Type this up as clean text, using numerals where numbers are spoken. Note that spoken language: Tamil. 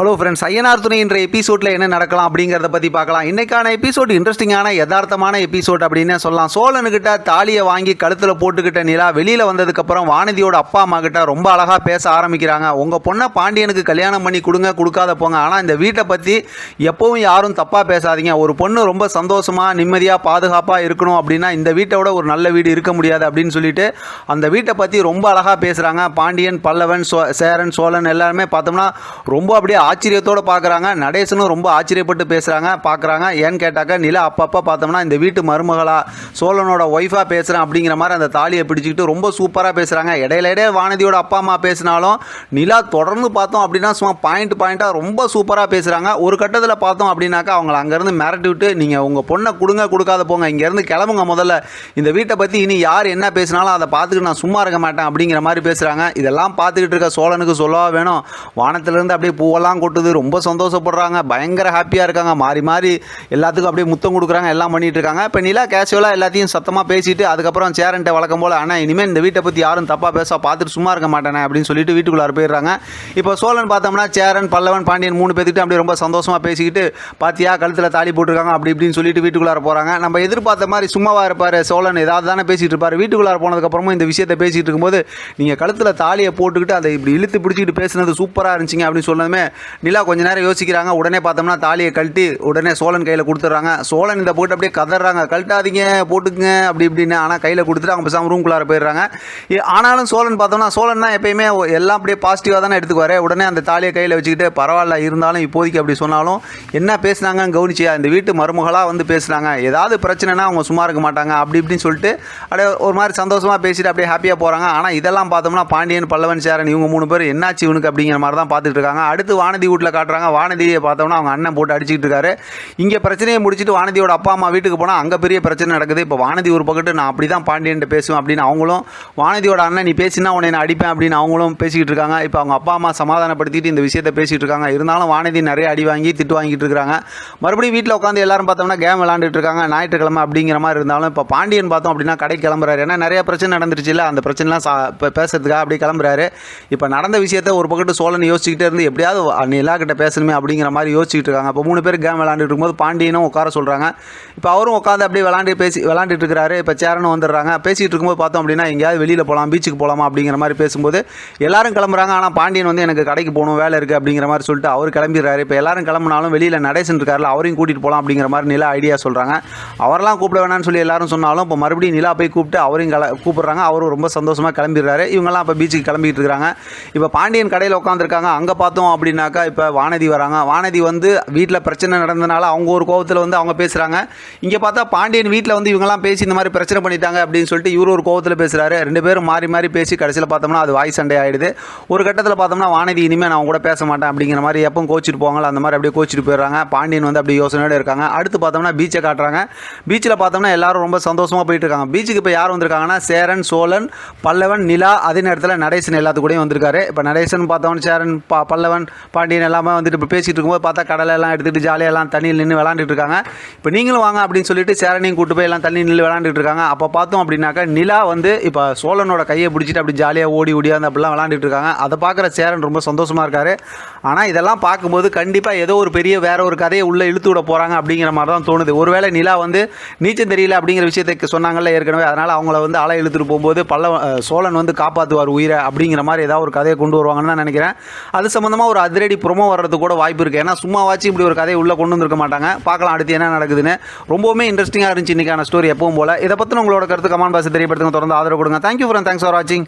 ஹலோ ஃப்ரெண்ட்ஸ், ஐயனார் துணை என்ற எபிசோடில் என்ன நடக்கலாம் அப்படிங்கிறத பற்றி பார்க்கலாம். இன்றைக்கான எபிசோட் இன்ட்ரெஸ்டிங்கான யதார்த்தமான எபிசோட் அப்படின்னு சொல்லலாம். சோழனுக்கிட்ட தாலியை வாங்கி கழுத்தில் போட்டுக்கிட்ட நிலா வெளியில் வந்ததுக்கப்புறம் வானதியோட அப்பா அம்மா கிட்ட ரொம்ப அழகாக பேச ஆரம்பிக்கிறாங்க. உங்கள் பொண்ணை பாண்டியனுக்கு கல்யாணம் பண்ணி கொடுக்காத போங்க, ஆனால் இந்த வீட்டை பற்றி எப்பவும் யாரும் தப்பாக பேசாதீங்க. ஒரு பொண்ணு ரொம்ப சந்தோஷமாக நிம்மதியாக பாதுகாப்பாக இருக்கணும் அப்படின்னா இந்த வீட்டை விட ஒரு நல்ல வீடு இருக்க முடியாது அப்படின்னு சொல்லிட்டு அந்த வீட்டை பற்றி ரொம்ப அழகாக பேசுகிறாங்க. பாண்டியன், பல்லவன், சேரன், சோழன் எல்லாருமே பார்த்தோம்னா ரொம்ப அப்படியே ஆச்சரியத்தோடு பார்க்குறாங்க. நடேசனும் ரொம்ப ஆச்சரியப்பட்டு பார்க்குறாங்க. ஏன்னு கேட்டாக்கா நிலா அப்பப்போ பார்த்தோம்னா இந்த வீட்டு மருமகளா சோழனோட ஒய்ஃபாக பேசுகிறேன் அப்படிங்கிற மாதிரி அந்த தாலியை பிடிச்சிக்கிட்டு ரொம்ப சூப்பராக பேசுகிறாங்க. இடையில வானதியோட அப்பா அம்மா பேசினாலும் நிலா தொடர்ந்து பார்த்தோம் அப்படின்னா சும்மா பாயிண்ட்டாக ரொம்ப சூப்பராக பேசுகிறாங்க. ஒரு கட்டத்தில் பார்த்தோம் அப்படின்னாக்கா அவங்கள அங்கேருந்து மிரட்டி விட்டு நீங்கள் உங்கள் பொண்ணை கொடுக்காத போங்க, இங்கேருந்து கிளம்புங்க முதல்ல, இந்த வீட்டை பற்றி இனி யார் என்ன பேசினாலும் அதை பார்த்துக்கிட்டு நான் சும்மா இருக்க மாட்டேன் அப்படிங்கிற மாதிரி பேசுகிறாங்க. இதெல்லாம் பார்த்துக்கிட்டு இருக்க சோழனுக்கு சொல்லவா வேணும், வானத்திலேருந்து அப்படியே பூவெல்லாம் கொட்டுது, ரொம்ப சந்தோஷப்படுறாங்க, பயங்கர ஹாப்பியாக இருக்காங்க. மாறி எல்லாத்துக்கும் அப்படியே முத்தம் கொடுக்குறாங்க, எல்லாம் பண்ணிட்டு இருக்காங்க. இப்போ நிலா கேஷுவலாக எல்லாத்தையும் சத்தமாக பேசிட்டு அதுக்கப்புறம் சேரன்ட்ட வழக்கம் போல் ஆனால் இனிமேல் இந்த வீட்டை பற்றி யாரும் தப்பாக பார்த்துட்டு சும்மா இருக்க மாட்டேனே அப்படின்னு சொல்லிட்டு வீட்டுக்குள்ளார போயிடுறாங்க. இப்போ சோழன் பார்த்தோம்னா சேரன், பல்லவன், பாண்டியன் 3 பேர்த்துக்கிட்டு அப்படியே ரொம்ப சந்தோஷமாக பேசிக்கிட்டு பாத்தியா கழுத்தில் தாலி போட்டிருக்காங்க அப்படி இப்படின்னு சொல்லிட்டு வீட்டுக்குள்ளார போகிறாங்க. நம்ம எதிர்பார்த்த மாதிரி சும்மாவாக இருப்பார் சோழன், ஏதாவது தானே பேசிகிட்டு இருப்பார். வீட்டுக்குள்ளார போனதுக்கப்புறமும் இந்த விஷயத்தை பேசிகிட்டு இருக்கும்போது நீங்கள் கழுத்தில் தாலியை போட்டுக்கிட்டு அதை இப்படி இழுத்து பிடிச்சிக்கிட்டு பேசுனது சூப்பராக இருந்துச்சிங்க அப்படின்னு சொன்னதுமே நிலா கொஞ்ச நேரம் யோசிக்கிறாங்க. உடனே பார்த்தோம்னா தாலியை கழட்டி உடனே சோழன் கையில் கொடுத்துட்றாங்க. சோழன் இதை போட்டு அப்படியே கதறாங்க, கழட்டாதீங்க போட்டுக்குங்க அப்படி இப்படின்னு. ஆனால் கையில் கொடுத்துட்டு அவங்க பேசாமல் ரூம்குள்ளார போயிடுறாங்க. ஆனாலும் சோழன் பார்த்தோம்னா சோழன் தான் எப்பயுமே எல்லாம் அப்படியே பாசிட்டிவாக தானே எடுத்துக்குவார். உடனே அந்த தாலியை கையில் வச்சுக்கிட்டு பரவாயில்ல இருந்தாலும் இப்போதைக்கு அப்படி சொன்னாலும் என்ன பேசுனாங்கன்னு கவனிச்சியா, இந்த வீட்டு மருமகளாக வந்து பேசுனாங்க, ஏதாவது பிரச்சனைனா அவங்க சும்மா இருக்க மாட்டாங்க அப்படி இப்படின்னு சொல்லிட்டு அப்படியே ஒரு மாதிரி சந்தோஷமாக பேசிட்டு அப்படியே ஹாப்பியாக போகிறாங்க. ஆனால் இதெல்லாம் பார்த்தோம்னா பாண்டியன், பல்லவன், சேரன் இவங்க 3 பேர் என்னாச்சு இவனுக்கு அப்படிங்கிற மாதிரி தான் பார்த்துட்டு இருக்காங்க. அடுத்து வானதி வீட்டில் காட்டுறாங்க. வானதியை பார்த்தோம்னா அவங்க அண்ணன் போட்டு அடிச்சுக்கிட்டு இருக்காரு. இங்கே பிரச்சனையை முடிச்சுட்டு வானதியோட அப்பா அம்மா வீட்டுக்கு போனால் அங்கே பெரிய பிரச்சனை நடக்குது. இப்போ வானதி ஒரு பக்கத்து நான் அப்படி தான் பாண்டியன்ட்டு பேசுவேன் அப்படின்னு அவங்களும், வானதியோட அண்ணன் நீ பேசினா உன்னை நான் அடிப்பேன் அப்படின்னு அவங்களும் பேசிக்கிட்டு இருக்காங்க. இப்போ அவங்க அப்பா அம்மா சமாதானப்படுத்திட்டு இந்த விஷயத்தை பேசிகிட்டு இருக்காங்க. இருந்தாலும் வானதி நிறைய அடி வாங்கி திட்டு வாங்கிட்டு இருக்காங்க. மறுபடியும் வீட்டில் உட்காந்து எல்லாரும் பார்த்தோம்னா கேம் விளாண்டுட்டு இருக்காங்க. ஞாயிற்றுக்கிழமை அப்படிங்கிற மாதிரி இருந்தாலும் இப்போ பாண்டியன் பார்த்தோம் அப்படின்னா கடைக்கு கிளம்புறாரு. ஏன்னா நிறைய பிரச்சனை நடந்துருச்சு இல்லை, அந்த பிரச்சனைலாம் இப்போ பேசுறதுக்காக அப்படி கிளம்புறாரு. இப்போ நடந்த விஷயத்தை ஒரு பக்கத்து சோழன் யோசிச்சுக்கிட்டே இருந்து எப்படியாவது எல்லாக்கிட்ட பேசணுமே அப்படிங்கிற மாதிரி யோசிச்சுட்டு இருக்காங்க. இப்போ 3 பேர் கேம் விளாண்டுட்டு இருக்கும்போது பாண்டியனும் உட்கார சொல்கிறாங்க. இப்போ அவரும் உட்காந்து அப்படியே விளாண்டுட்டு இருக்கிறாரு. இப்போ சேரனும் வந்துடுறாங்க. பேசிகிட்டு இருக்கும்போது பார்த்தோம் அப்படின்னா எங்கேயாவது வெளியில் போகலாம், பீச்சுக்கு போகலாமா அப்படிங்கிற மாதிரி பேசும்போது எல்லாரும் கிளம்புறாங்க. ஆனால் பாண்டியன் வந்து எனக்கு கடைக்கு போகணும், வேலை இருக்குது அப்படிங்கிற மாதிரி சொல்லிட்டு அவர் கிளம்பிடுறாரு. இப்போ எல்லாரும் கிளம்புனாலும் வெளியில் நடேசன் இருக்காருல, அவரையும் கூட்டிகிட்டு போகலாம் அப்படிங்கிற மாதிரி நிலா ஐடியா சொல்கிறாங்க. அவரெல்லாம் கூப்பிட வேணாம்னு சொல்லி எல்லாரும் சொன்னாலும் இப்போ மறுபடியும் நிலா போய் கூப்பிட்டு அவரையும் கூப்பிட்றாங்க. அவரும் ரொம்ப சந்தோஷமாக கிளம்பிடுறாரு. இவங்கெல்லாம் இப்போ பீச்சுக்கு கிளம்பிட்டு இருக்காங்க. இப்போ பாண்டியன் கடையில் உட்காந்துருக்காங்க. அங்கே பார்த்தோம் அப்படின்னாக்கா இப்போ வானதி வராங்க. வானதி வந்து வீட்டில் பிரச்சனை நடந்ததுனால அவங்க ஒரு கோவத்தில் வந்து அவங்க பேசுகிறாங்க. இங்கே பார்த்தா பாண்டியன் வீட்டில் வந்து இவங்கெல்லாம் பேசி இந்த மாதிரி பிரச்சனை பண்ணிட்டாங்க அப்படின்னு சொல்லிட்டு இவர் ஒரு கோவத்தில் பேசுகிறாரு. 2 பேரும் மாறி பேசி கடைசியில் பார்த்தோம்னா அது வாய் சண்டை ஆகிடுது. ஒரு கட்டத்தில் பார்த்தோம்னா வானதி இனிமேல் நான் கூட பேச மாட்டேன் அப்படிங்கிற மாதிரி எப்போ கோச்சிட்டு போவாங்களோ அந்த மாதிரி அப்படியே கோச்சிட்டு போயிடுறாங்க. பாண்டியன் வந்து அப்படியே யோசனையோடு இருக்காங்க. அடுத்து பார்த்தோம்னா பீச்சை காட்டுறாங்க. பீச்சில் பார்த்தோம்னா எல்லாரும் ரொம்ப சந்தோஷமாக போயிட்டு இருக்காங்க. பீச்சுக்கு இப்போ யார் வந்திருக்காங்கன்னா சேரன், சோழன், பல்லவன், நிலா, அதே நேரத்தில் நடேசன் எல்லாத்துக்கூடையும் வந்திருக்காரு. இப்போ நடேசன் பார்த்தோம்னா சேரன், பல்லவன், பாண்டியன் எல்லாமே வந்துட்டு இப்போ பேசிகிட்டு இருக்கும்போது பார்த்தா கடலெல்லாம் எடுத்துகிட்டு ஜாலியெல்லாம் தண்ணியில் நின்று விளாண்டுட்டு இருக்காங்க. இப்போ நீங்களும் வாங்க அப்படின்னு சொல்லிட்டு சேரனையும் கூட்டு போய் எல்லாம் தண்ணி நின்று விளாண்டுட்டு இருக்காங்க. அப்போ பார்த்தோம் அப்படின்னாக்கா நிலா வந்து இப்போ சோழனோட கையை பிடிச்சிட்டு அப்படி ஜாலியாக ஓடியாந்து அப்படிலாம் விளாண்டுட்டு இருக்காங்க. அதை பார்க்குற சேரன் ரொம்ப சந்தோஷமாக இருக்காரு. ஆனால் இதெல்லாம் பார்க்கும்போது கண்டிப்பாக ஏதோ ஒரு வேற ஒரு கதையை உள்ளே இழுத்து விட போகிறாங்க அப்படிங்கிற மாதிரி தான் தோணுது. ஒருவேளை நிலா வந்து நீச்சல் தெரியல அப்படிங்கிற விஷயத்தை சொன்னாங்கல்ல ஏற்கனவே, அதனால் அவங்கள வந்து அலை இழுத்துட்டு போகும்போது சோழன் வந்து காப்பாற்றுவார் உயிரை அப்படிங்கிற மாதிரி ஏதாவது ஒரு கதையை கொண்டு வருவாங்கன்னு தான் நினைக்கிறேன். அது சம்மந்தமாக ஒரு அதிரடி ப்ரோமோ வர்றது கூட வாய்ப்பு இருக்குது. ஏன்னா சும்மாவாச்சு இப்படி ஒரு கதையை உள்ளே கொண்டு வந்திருக்க மாட்டாங்க. பார்க்கலாம் அடுத்து என்ன நடக்குதுன்னு. ரொம்பவுமே இன்ட்ரெஸ்டிங்காக இருந்துச்சு இன்றைக்கான ஸ்டோரி எப்பவும் போல். இதை பற்றி உங்களோட கருத்து கமெண்ட் பாக்ஸில் தெரியப்படுத்துங்க. தொடர்ந்து ஆதரவு கொடுங்க. தேங்க்யூ ஃபார் வாட்சிங்.